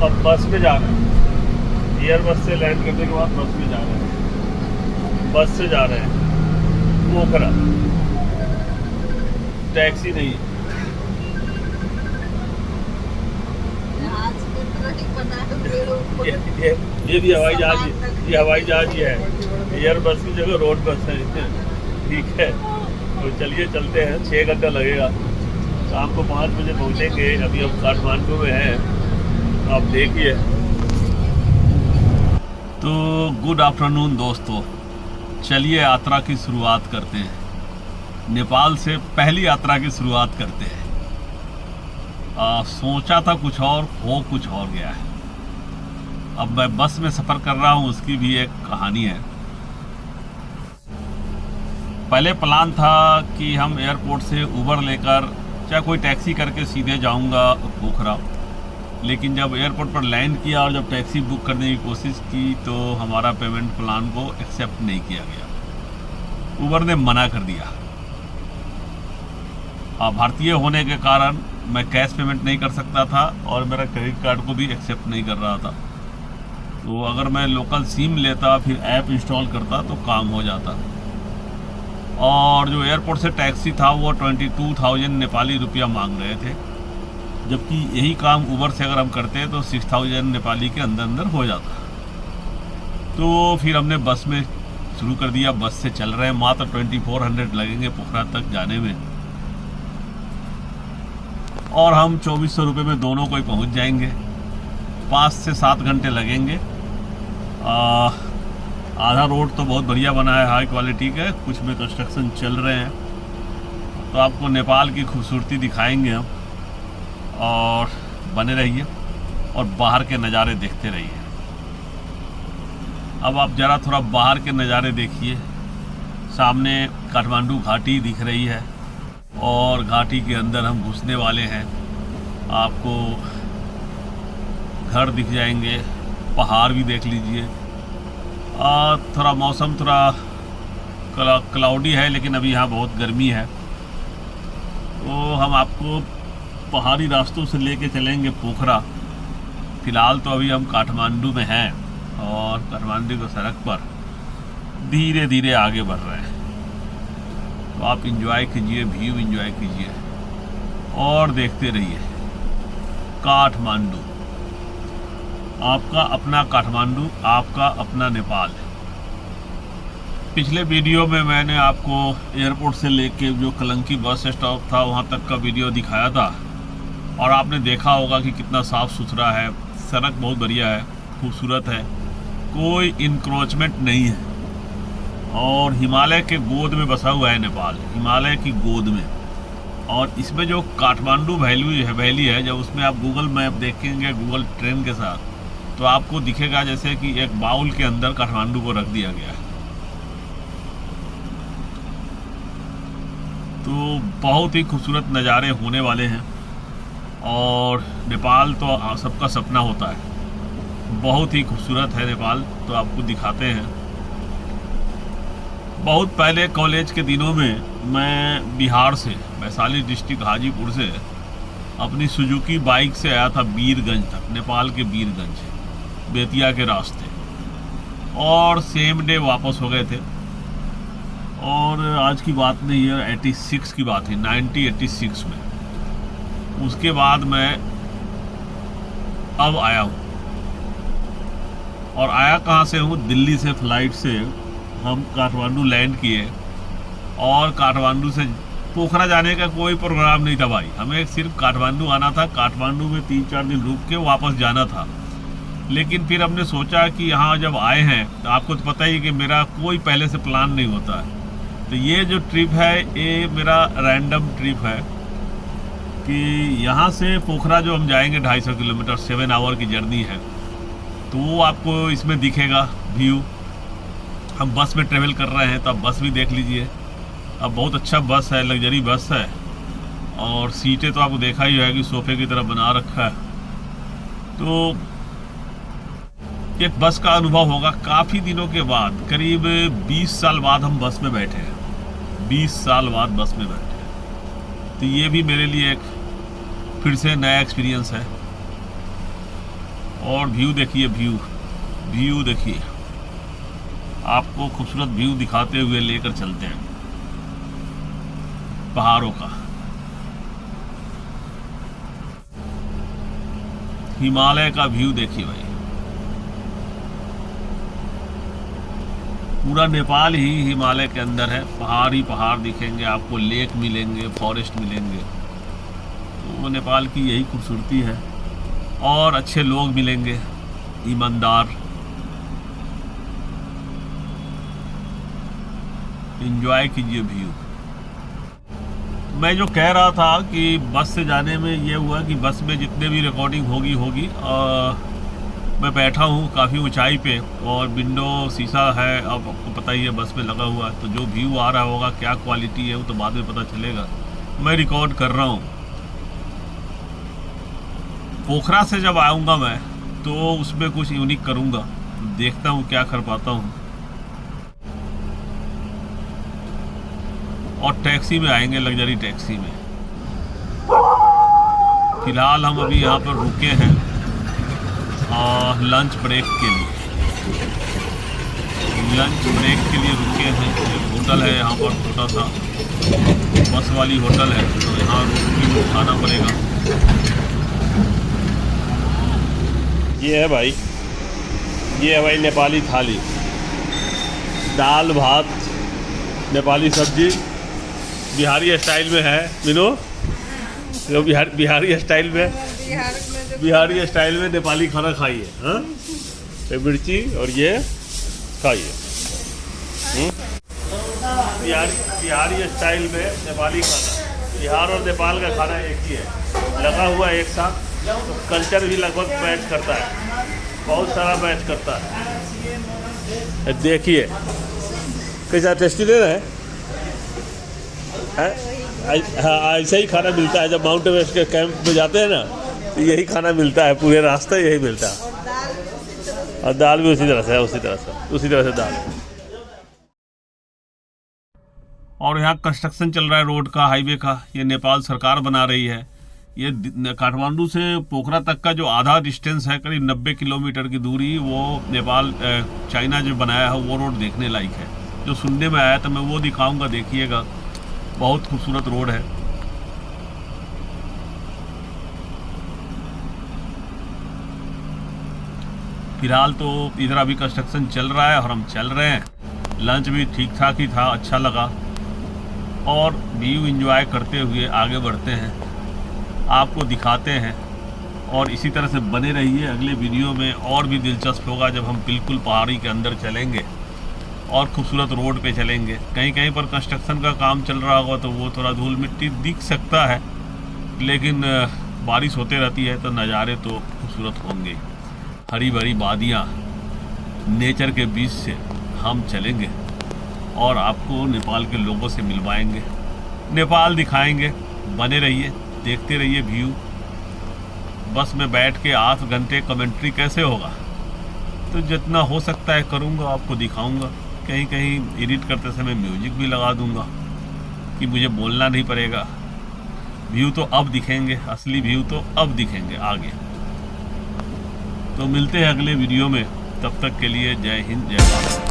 अब बस में जा रहे हैं, एयर बस से लैंड करने के बाद बस में जा रहे हैं, बस से जा रहे हैं पोखरा, टैक्सी नहीं। ये भी हवाई जहाज, ये हवाई जहाज ही है, एयर बस की जगह रोड बस है। ठीक है, तो चलिए चलते हैं। 6 घंटा लगेगा, शाम को 5 बजे पहुँचेंगे। अभी हम काठमांडू में हैं, आप देखिए। तो गुड आफ्टरनून दोस्तों, चलिए यात्रा की शुरुआत करते हैं। नेपाल से पहली यात्रा की शुरुआत करते हैं। सोचा था कुछ और, हो कुछ और गया है। अब मैं बस में सफ़र कर रहा हूँ, उसकी भी एक कहानी है। पहले प्लान था कि हम एयरपोर्ट से उबर लेकर चाहे कोई टैक्सी करके सीधे जाऊंगा पोखरा, लेकिन जब एयरपोर्ट पर लैंड किया और जब टैक्सी बुक करने की कोशिश की तो हमारा पेमेंट प्लान को एक्सेप्ट नहीं किया गया। उबर ने मना कर दिया। भारतीय होने के कारण मैं कैश पेमेंट नहीं कर सकता था और मेरा क्रेडिट कार्ड को भी एक्सेप्ट नहीं कर रहा था। तो अगर मैं लोकल सिम लेता, फिर ऐप इंस्टॉल करता तो काम हो जाता। और जो एयरपोर्ट से टैक्सी था वो 22,000 नेपाली रुपया मांग रहे थे, जबकि यही काम उबर से अगर हम करते तो 6,000 नेपाली के अंदर अंदर हो जाता। तो फिर हमने बस में शुरू कर दिया। बस से चल रहे हैं, मात्र 2400 लगेंगे पोखरा तक जाने में, और हम 2400 रुपये में दोनों को ही पहुँच जाएंगे। 5 से 7 घंटे लगेंगे। आधा रोड तो बहुत बढ़िया बना है, हाई क्वालिटी का, कुछ में कंस्ट्रक्शन चल रहे हैं। तो आपको नेपाल की खूबसूरती दिखाएंगे हम, और बने रहिए और बाहर के नज़ारे देखते रहिए। अब आप ज़रा थोड़ा बाहर के नज़ारे देखिए। सामने काठमांडू घाटी दिख रही है और घाटी के अंदर हम घुसने वाले हैं। आपको घर दिख जाएंगे, पहाड़ भी देख लीजिए। थोड़ा मौसम थोड़ा क्लाउडी है, लेकिन अभी यहाँ बहुत गर्मी है। तो हम आपको पहाड़ी रास्तों से लेके चलेंगे पोखरा। फ़िलहाल तो अभी हम काठमांडू में हैं और काठमांडू की सड़क पर धीरे धीरे आगे बढ़ रहे हैं। तो आप इंजॉय कीजिए, व्यू इंजॉय कीजिए और देखते रहिए। काठमांडू, आपका अपना काठमांडू, आपका अपना नेपाल। पिछले वीडियो में मैंने आपको एयरपोर्ट से लेके जो कलंकी बस स्टॉप था वहाँ तक का वीडियो दिखाया था, और आपने देखा होगा कि कितना साफ़ सुथरा है। सड़क बहुत बढ़िया है, खूबसूरत है, कोई इंक्रोचमेंट नहीं है, और हिमालय के गोद में बसा हुआ है नेपाल, हिमालय की गोद में। और इसमें जो काठमांडू वैली है, जब उसमें आप गूगल मैप देखेंगे, गूगल ट्रेन के साथ, तो आपको दिखेगा जैसे कि एक बाउल के अंदर काठमांडू को रख दिया गया है। तो बहुत ही खूबसूरत नज़ारे होने वाले हैं। और नेपाल तो सबका सपना होता है, बहुत ही खूबसूरत है नेपाल। तो आपको दिखाते हैं। बहुत पहले कॉलेज के दिनों में मैं बिहार से, वैशाली डिस्ट्रिक्ट हाजीपुर से अपनी सुजुकी बाइक से आया था बीरगंज तक, नेपाल के बीरगंज, बेतिया के रास्ते, और सेम डे वापस हो गए थे। और आज की बात नहीं है, 86 की बात है, 1986 में। उसके बाद मैं अब आया हूँ, और आया कहाँ से हूँ? दिल्ली से फ्लाइट से हम काठमांडू लैंड किए, और काठमांडू से पोखरा जाने का कोई प्रोग्राम नहीं था भाई। हमें सिर्फ काठमांडू आना था, काठमांडू में 3-4 दिन रुक के वापस जाना था। लेकिन फिर हमने सोचा कि यहाँ जब आए हैं, तो आपको तो पता ही है कि मेरा कोई पहले से प्लान नहीं होता है। तो ये जो ट्रिप है, ये मेरा रैंडम ट्रिप है कि यहाँ से पोखरा जो हम जाएंगे 250 किलोमीटर, 7 आवर की जर्नी है। तो वो आपको इसमें दिखेगा व्यू। हम बस में ट्रेवल कर रहे हैं, तो आप बस भी देख लीजिए। अब बहुत अच्छा बस है, लग्जरी बस है, और सीटें तो आपको देखा ही है कि सोफे की तरह बना रखा है। तो एक बस का अनुभव होगा। काफ़ी दिनों के बाद, करीब 20 साल बाद हम बस में बैठे हैं, 20 साल बाद बस में बैठे हैं। तो ये भी मेरे लिए एक फिर से नया एक्सपीरियंस है। और व्यू देखिए, व्यू देखिए, आपको खूबसूरत व्यू दिखाते हुए लेकर चलते हैं पहाड़ों का। हिमालय का व्यू देखिए भाई, पूरा नेपाल ही हिमालय के अंदर है। पहाड़ ही पहाड़ दिखेंगे आपको, लेक मिलेंगे, फॉरेस्ट मिलेंगे। तो नेपाल की यही खूबसूरती है। और अच्छे लोग मिलेंगे, ईमानदार। एंजॉय कीजिए व्यू। मैं जो कह रहा था कि बस से जाने में ये हुआ कि बस में जितने भी रिकॉर्डिंग होगी मैं बैठा हूँ काफ़ी ऊंचाई पे और विंडो शीशा है, अब आपको पता ही है बस में लगा हुआ है, तो जो व्यू आ रहा होगा क्या क्वालिटी है वो तो बाद में पता चलेगा। मैं रिकॉर्ड कर रहा हूँ। पोखरा से जब आऊँगा मैं तो उसमें कुछ यूनिक करूँगा, देखता हूँ क्या कर पाता हूँ। और टैक्सी में आएंगे, लग्जरी टैक्सी में। फिलहाल हम अभी यहाँ पर रुके हैं लंच ब्रेक के लिए। लंच ब्रेक के लिए रुके हैं। एक होटल है यहाँ पर, छोटा सा बस वाली होटल है, तो यहाँ रुक के खाना पड़ेगा। ये है भाई, ये है भाई नेपाली थाली। दाल भात, नेपाली सब्जी, बिहारी स्टाइल में है। मीनू, जो बिहारी स्टाइल में, बिहारी स्टाइल में नेपाली खाना खाइए। हाँ, मिर्ची और ये खाइए। बिहारी स्टाइल में नेपाली खाना। बिहार और नेपाल का खाना एक ही है, लगा हुआ एक साथ। तो कल्चर भी लगभग मैच करता है, बहुत सारा मैच करता है। देखिए कैसा टेस्टी दे रहा है। हाँ, ऐसा ही खाना मिलता है जब माउंट एवरेस्ट के कैंप में जाते हैं ना, तो यही खाना मिलता है, पूरे रास्ते यही मिलता है। और दाल भी उसी तरह से दाल। और यहाँ कंस्ट्रक्शन चल रहा है रोड का, हाईवे का। ये नेपाल सरकार बना रही है। ये काठमांडू से पोखरा तक का जो आधा डिस्टेंस है, करीब 90 किलोमीटर की दूरी, वो नेपाल चाइना जो बनाया है वो रोड देखने लायक है। जो सुनने में आया था मैं वो दिखाऊंगा, देखिएगा, बहुत खूबसूरत रोड है। फिलहाल तो इधर अभी कंस्ट्रक्शन चल रहा है और हम चल रहे हैं। लंच भी ठीक ठाक ही था, अच्छा लगा। और व्यू एंजॉय करते हुए आगे बढ़ते हैं, आपको दिखाते हैं। और इसी तरह से बने रहिए, अगले वीडियो में और भी दिलचस्प होगा जब हम बिल्कुल पहाड़ी के अंदर चलेंगे और खूबसूरत रोड पे चलेंगे। कहीं कहीं पर कंस्ट्रक्शन का काम चल रहा होगा तो वो थोड़ा धूल मिट्टी दिख सकता है, लेकिन बारिश होते रहती है तो नज़ारे तो खूबसूरत होंगे। हरी भरी वादियाँ, नेचर के बीच से हम चलेंगे और आपको नेपाल के लोगों से मिलवाएंगे, नेपाल दिखाएंगे। बने रहिए, देखते रहिए व्यू। बस में बैठ के 8 घंटे कमेंट्री कैसे होगा, तो जितना हो सकता है करूँगा, आपको दिखाऊँगा। कहीं कहीं एडिट करते समय म्यूजिक भी लगा दूँगा कि मुझे बोलना नहीं पड़ेगा। व्यू तो अब दिखेंगे, असली व्यू तो अब दिखेंगे आगे। तो मिलते हैं अगले वीडियो में, तब तक के लिए जय हिंद, जय भारत।